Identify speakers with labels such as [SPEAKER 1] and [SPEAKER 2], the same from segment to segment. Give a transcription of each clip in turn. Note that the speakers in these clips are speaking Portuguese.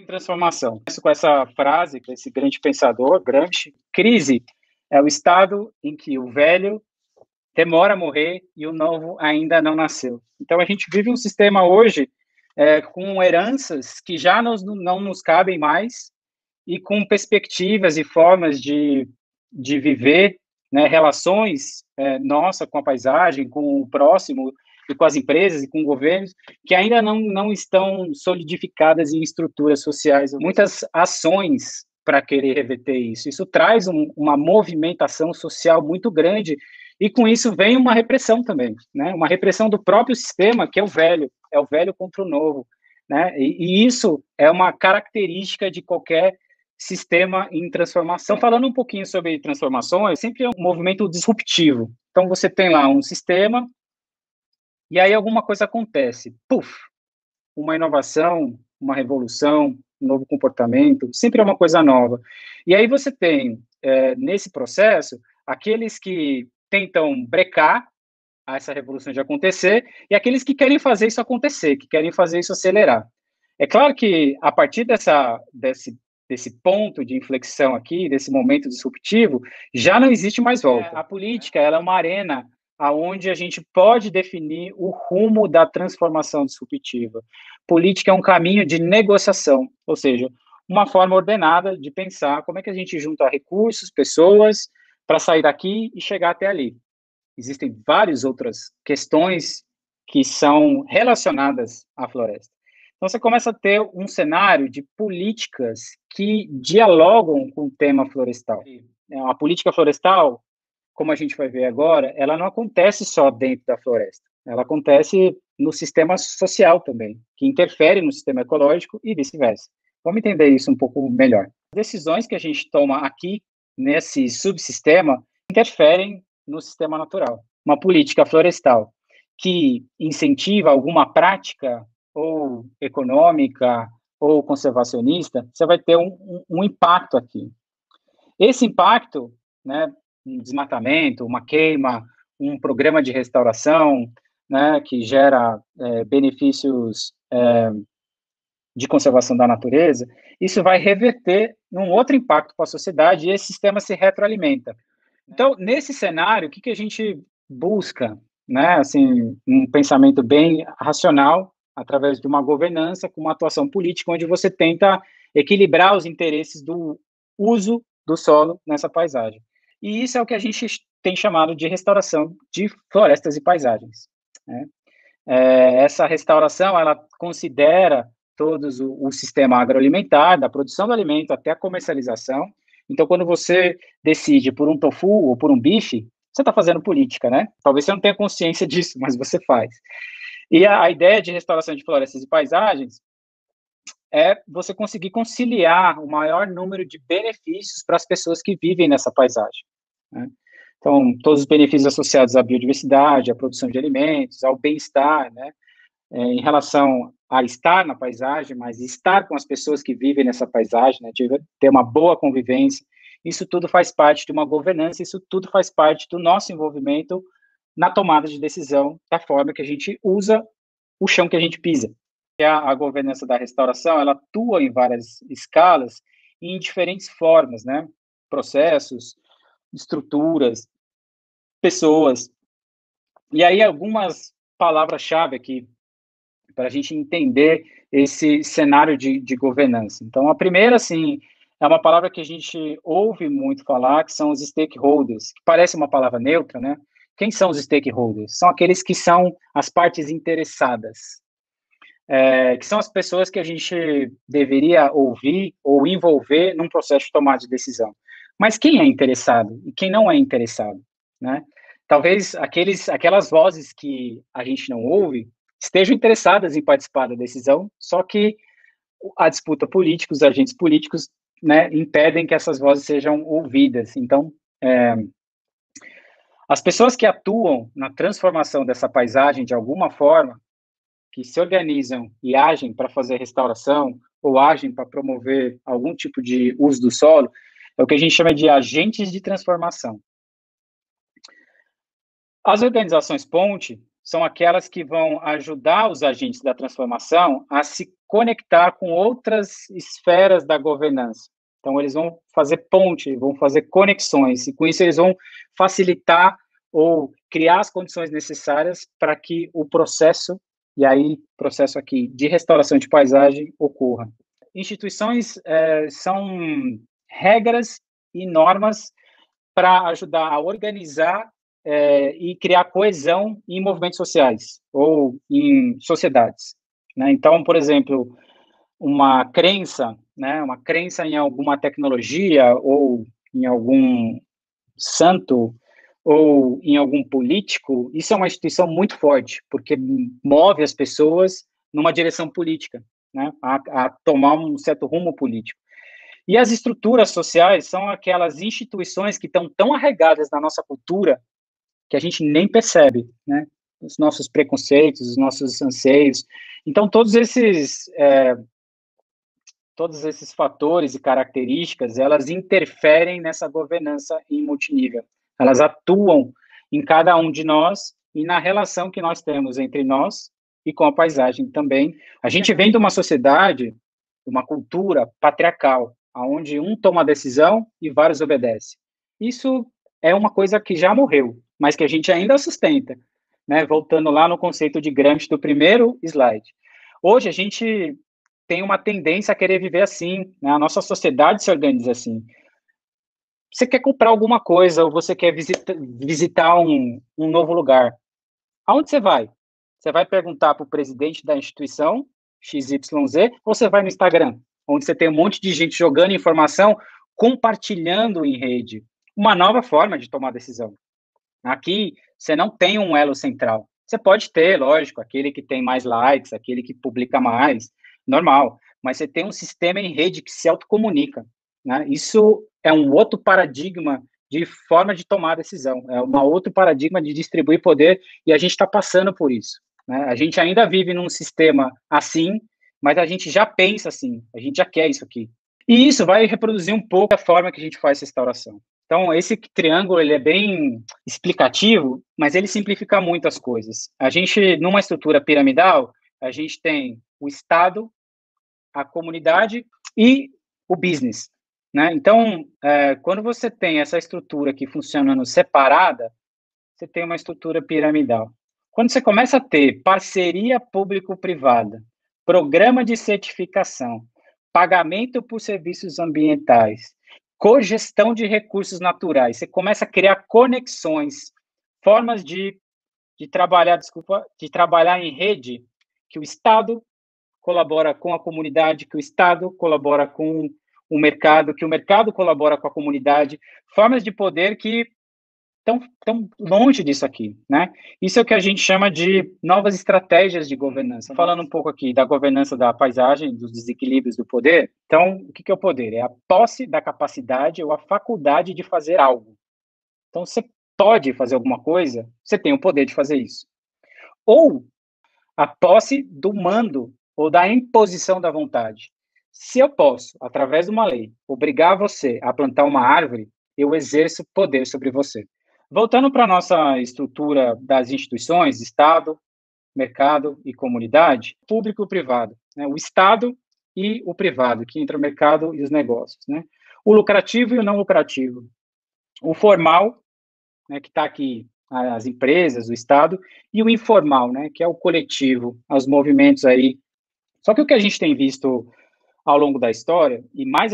[SPEAKER 1] transformação. Começo com essa frase desse grande pensador, Gramsci: crise é o estado em que o velho demora a morrer e o novo ainda não nasceu. Então, a gente vive um sistema hoje com heranças que já não nos cabem mais e com perspectivas e formas de viver, né, relações nossa com a paisagem, com o próximo e com as empresas e com governos, que ainda não estão solidificadas em estruturas sociais. Muitas ações para querer reverter isso. Isso traz uma movimentação social muito grande e com isso vem uma repressão também, né? Uma repressão do próprio sistema, que é o velho contra o novo, né? E isso é uma característica de qualquer sistema em transformação. Falando um pouquinho sobre transformações, sempre é um movimento disruptivo. Então, você tem lá um sistema e aí alguma coisa acontece. Puf! Uma inovação, uma revolução, um novo comportamento, sempre é uma coisa nova. E aí você tem, nesse processo, aqueles que tentam brecar essa revolução de acontecer e aqueles que querem fazer isso acontecer, que querem fazer isso acelerar. É claro que, a partir desse ponto de inflexão aqui, desse momento disruptivo, já não existe mais volta. A política, ela é uma arena aonde a gente pode definir o rumo da transformação disruptiva. Política é um caminho de negociação, ou seja, uma forma ordenada de pensar como é que a gente junta recursos, pessoas, para sair daqui e chegar até ali. Existem várias outras questões que são relacionadas à floresta. Então, você começa a ter um cenário de políticas que dialogam com o tema florestal. A política florestal, como a gente vai ver agora, ela não acontece só dentro da floresta. Ela acontece no sistema social também, que interfere no sistema ecológico e vice-versa. Vamos entender isso um pouco melhor. As decisões que a gente toma aqui, nesse subsistema, interferem no sistema natural. Uma política florestal que incentiva alguma prática ou econômica ou conservacionista, você vai ter um impacto aqui. Esse impacto, né, um desmatamento, uma queima, um programa de restauração, né, que gera benefícios de conservação da natureza, isso vai reverter num outro impacto para a sociedade e esse sistema se retroalimenta. Então, nesse cenário, o que a gente busca? Né? Assim, um pensamento bem racional, através de uma governança, com uma atuação política, onde você tenta equilibrar os interesses do uso do solo nessa paisagem. E isso é o que a gente tem chamado de restauração de florestas e paisagens. Né? Essa restauração, ela considera todos o sistema agroalimentar, da produção do alimento até a comercialização. Então, quando você decide por um tofu ou por um bife, você está fazendo política, né? Talvez você não tenha consciência disso, mas você faz. E a ideia de restauração de florestas e paisagens é você conseguir conciliar o maior número de benefícios para as pessoas que vivem nessa paisagem. Né? Então, todos os benefícios associados à biodiversidade, à produção de alimentos, ao bem-estar, né? Em relação a estar na paisagem, mas estar com as pessoas que vivem nessa paisagem, né? De ter uma boa convivência, isso tudo faz parte de uma governança, isso tudo faz parte do nosso envolvimento na tomada de decisão, da forma que a gente usa o chão que a gente pisa. A governança da restauração, ela atua em várias escalas e em diferentes formas, né? Processos, estruturas, pessoas. E aí algumas palavras-chave aqui para a gente entender esse cenário de governança. Então, a primeira, assim, é uma palavra que a gente ouve muito falar, que são os stakeholders, que parece uma palavra neutra, né? Quem são os stakeholders? São aqueles que são as partes interessadas, que são as pessoas que a gente deveria ouvir ou envolver num processo de tomada de decisão. Mas quem é interessado e quem não é interessado, né? Talvez aquelas vozes que a gente não ouve estejam interessadas em participar da decisão, só que a disputa política, os agentes políticos, né, impedem que essas vozes sejam ouvidas. Então, as pessoas que atuam na transformação dessa paisagem de alguma forma, que se organizam e agem para fazer restauração ou agem para promover algum tipo de uso do solo, é o que a gente chama de agentes de transformação. As organizações ponte são aquelas que vão ajudar os agentes da transformação a se conectar com outras esferas da governança. Então, eles vão fazer ponte, vão fazer conexões, e com isso eles vão facilitar ou criar as condições necessárias para que o processo, e aí processo aqui de restauração de paisagem, ocorra. Instituições são regras e normas para ajudar a organizar e criar coesão em movimentos sociais ou em sociedades, né? Então, por exemplo, uma crença, né, uma crença em alguma tecnologia ou em algum santo ou em algum político, isso é uma instituição muito forte, porque move as pessoas numa direção política, né, a tomar um certo rumo político. E as estruturas sociais são aquelas instituições que estão tão arraigadas na nossa cultura que a gente nem percebe, né? Os nossos preconceitos, os nossos anseios. Então, todos esses fatores e características, elas interferem nessa governança em multinível. Elas atuam em cada um de nós e na relação que nós temos entre nós e com a paisagem também. A gente vem de uma sociedade, uma cultura patriarcal, onde um toma a decisão e vários obedecem. Isso é uma coisa que já morreu, mas que a gente ainda sustenta, né? Voltando lá no conceito de Gramsci do primeiro slide. Hoje a gente tem uma tendência a querer viver assim, né? A nossa sociedade se organiza assim. Você quer comprar alguma coisa ou você quer visitar um novo lugar. Aonde você vai? Você vai perguntar para o presidente da instituição XYZ ou você vai no Instagram, onde você tem um monte de gente jogando informação, compartilhando em rede. Uma nova forma de tomar decisão. Aqui, você não tem um elo central. Você pode ter, lógico, aquele que tem mais likes, aquele que publica mais, normal. Mas você tem um sistema em rede que se autocomunica, né? Isso é um outro paradigma de forma de tomar decisão. É um outro paradigma de distribuir poder e a gente está passando por isso, né? A gente ainda vive num sistema assim, mas a gente já pensa assim, a gente já quer isso aqui. E isso vai reproduzir um pouco a forma que a gente faz restauração. Então, esse triângulo ele é bem explicativo, mas ele simplifica muito as coisas. A gente, numa estrutura piramidal, a gente tem o Estado, a comunidade e o business, né? Então, quando você tem essa estrutura aqui funcionando separada, você tem uma estrutura piramidal. Quando você começa a ter parceria público-privada, programa de certificação, pagamento por serviços ambientais, cogestão de recursos naturais, você começa a criar conexões, formas de trabalhar em rede, que o Estado colabora com a comunidade, que o Estado colabora com o mercado, que o mercado colabora com a comunidade, formas de poder que estão longe disso aqui, né? Isso é o que a gente chama de novas estratégias de governança. Falando um pouco aqui da governança da paisagem, dos desequilíbrios do poder. Então, o que é o poder? É a posse da capacidade ou a faculdade de fazer algo. Então, você pode fazer alguma coisa, você tem o poder de fazer isso. Ou a posse do mando ou da imposição da vontade. Se eu posso, através de uma lei, obrigar você a plantar uma árvore, eu exerço poder sobre você. Voltando para a nossa estrutura das instituições, Estado, mercado e comunidade, público e privado, né? O Estado e o privado, que entra o mercado e os negócios, né? O lucrativo e o não lucrativo. O formal, né, que está aqui, as empresas, o Estado, e o informal, né, que é o coletivo, os movimentos aí. Só que o que a gente tem visto ao longo da história, e mais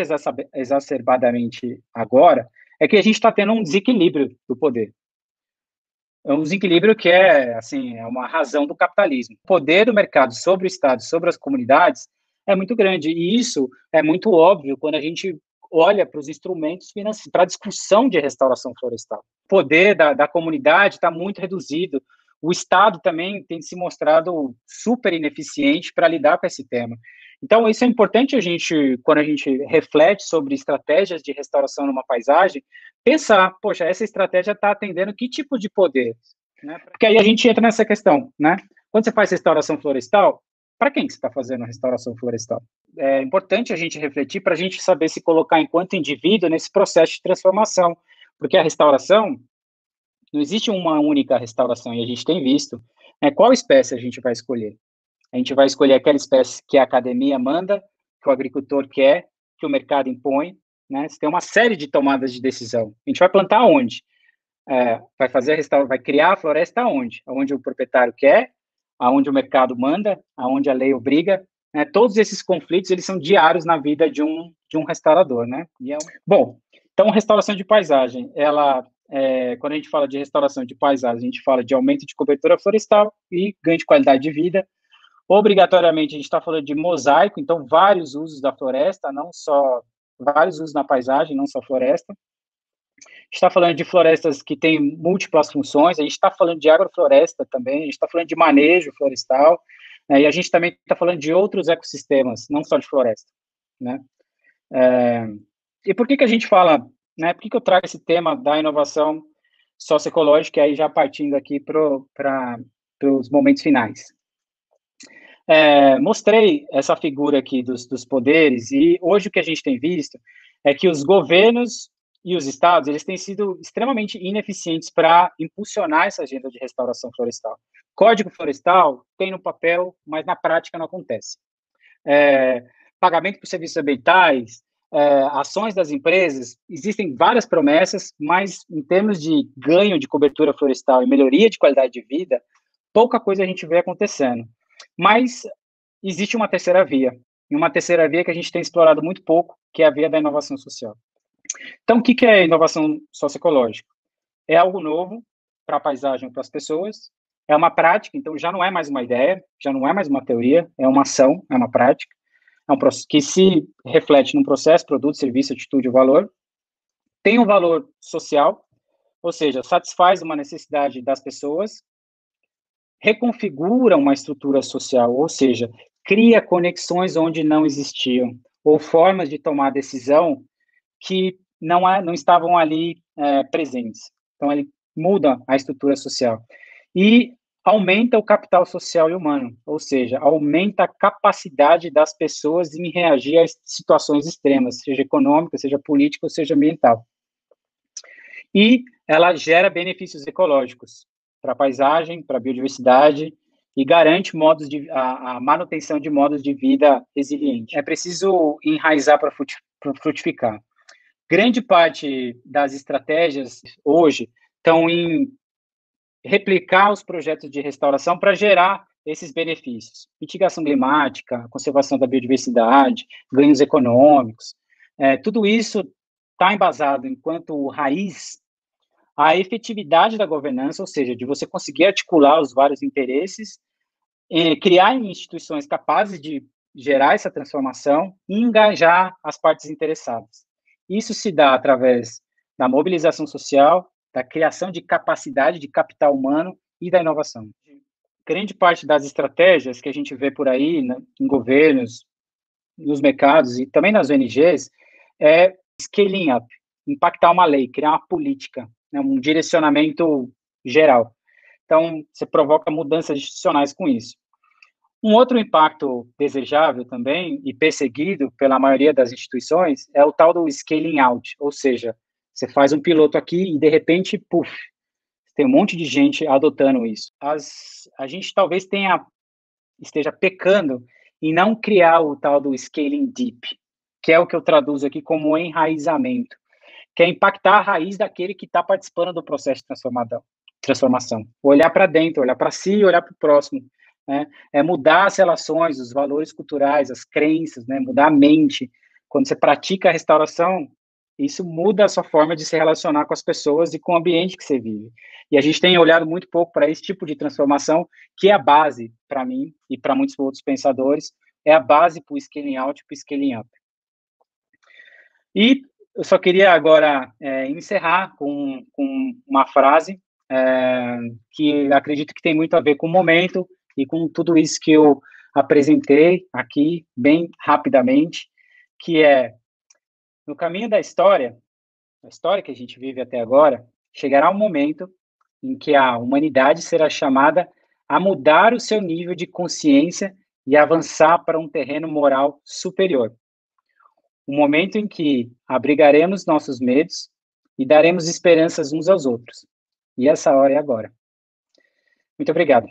[SPEAKER 1] exacerbadamente agora, é que a gente está tendo um desequilíbrio do poder. É um desequilíbrio que assim, é uma razão do capitalismo. O poder do mercado sobre o Estado, sobre as comunidades, é muito grande. E isso é muito óbvio quando a gente olha para os instrumentos financeiros, para a discussão de restauração florestal. O poder da comunidade está muito reduzido. O Estado também tem se mostrado super ineficiente para lidar com esse tema. Então, isso é importante quando a gente reflete sobre estratégias de restauração numa paisagem, pensar, poxa, essa estratégia está atendendo que tipo de poder? Né? Porque aí a gente entra nessa questão, né? Quando você faz restauração florestal, para quem que você está fazendo a restauração florestal? É importante a gente refletir para a gente saber se colocar enquanto indivíduo nesse processo de transformação, porque a restauração, não existe uma única restauração, e a gente tem visto, né, qual espécie a gente vai escolher. A gente vai escolher aquela espécie que a academia manda, que o agricultor quer, que o mercado impõe, né? Você tem uma série de tomadas de decisão. A gente vai plantar onde? Vai fazer vai criar a floresta aonde? Aonde o proprietário quer, aonde o mercado manda, aonde a lei obriga, né? Todos esses conflitos, eles são diários na vida de um restaurador, né? Bom, então, restauração de paisagem, quando a gente fala de restauração de paisagem, a gente fala de aumento de cobertura florestal e ganho de qualidade de vida. Obrigatoriamente, a gente está falando de mosaico, então, vários usos da floresta, não só vários usos na paisagem, não só floresta. A gente está falando de florestas que têm múltiplas funções, a gente está falando de agrofloresta também, a gente está falando de manejo florestal, né, e a gente também está falando de outros ecossistemas, não só de floresta, né? E por que a gente fala, né, por que eu trago esse tema da inovação socioecológica, aí já partindo aqui para os momentos finais? Mostrei essa figura aqui dos poderes, e hoje o que a gente tem visto é que os governos e os estados, eles têm sido extremamente ineficientes para impulsionar essa agenda de restauração florestal. Código florestal tem no papel, mas na prática não acontece. Pagamento por serviços ambientais, ações das empresas, existem várias promessas, mas em termos de ganho de cobertura florestal e melhoria de qualidade de vida, pouca coisa a gente vê acontecendo. Mas existe uma terceira via, e uma terceira via que a gente tem explorado muito pouco, que é a via da inovação social. Então, o que é inovação socioecológica? É algo novo para a paisagem, para as pessoas, é uma prática, então já não é mais uma ideia, já não é mais uma teoria, é uma ação, é uma prática, é um processo que se reflete num processo, produto, serviço, atitude ou valor, tem um valor social, ou seja, satisfaz uma necessidade das pessoas, reconfigura uma estrutura social, ou seja, cria conexões onde não existiam, ou formas de tomar decisão que não estavam ali presentes. Então, ele muda a estrutura social. E aumenta o capital social e humano, ou seja, aumenta a capacidade das pessoas em reagir a situações extremas, seja econômica, seja política ou seja ambiental. E ela gera benefícios ecológicos para a paisagem, para a biodiversidade e garante a manutenção de modos de vida resilientes. É preciso enraizar para frutificar. Grande parte das estratégias hoje estão em replicar os projetos de restauração para gerar esses benefícios. Mitigação climática, conservação da biodiversidade, ganhos econômicos. Tudo isso está embasado enquanto raiz a efetividade da governança, ou seja, de você conseguir articular os vários interesses, criar instituições capazes de gerar essa transformação e engajar as partes interessadas. Isso se dá através da mobilização social, da criação de capacidade de capital humano e da inovação. Grande parte das estratégias que a gente vê por aí, né, em governos, nos mercados e também nas ONGs, é scaling up, impactar uma lei, criar uma política, né, um direcionamento geral. Então, você provoca mudanças institucionais com isso. Um outro impacto desejável também e perseguido pela maioria das instituições é o tal do scaling out, ou seja, você faz um piloto aqui e de repente, puf, tem um monte de gente adotando isso. A gente talvez esteja pecando em não criar o tal do scaling deep, que é o que eu traduzo aqui como enraizamento, que é impactar a raiz daquele que está participando do processo de transformação. Olhar para dentro, olhar para si e olhar para o próximo. Né? Mudar as relações, os valores culturais, as crenças, né? Mudar a mente. Quando você pratica a restauração, isso muda a sua forma de se relacionar com as pessoas e com o ambiente que você vive. E a gente tem olhado muito pouco para esse tipo de transformação, que é a base, para mim e para muitos outros pensadores, é a base para o scaling out e para o scaling up. E eu só queria agora encerrar com uma frase que acredito que tem muito a ver com o momento e com tudo isso que eu apresentei aqui, bem rapidamente, que é, no caminho da história, a história que a gente vive até agora, chegará um momento em que a humanidade será chamada a mudar o seu nível de consciência e avançar para um terreno moral superior. Um momento em que abrigaremos nossos medos e daremos esperanças uns aos outros. E essa hora é agora. Muito obrigado.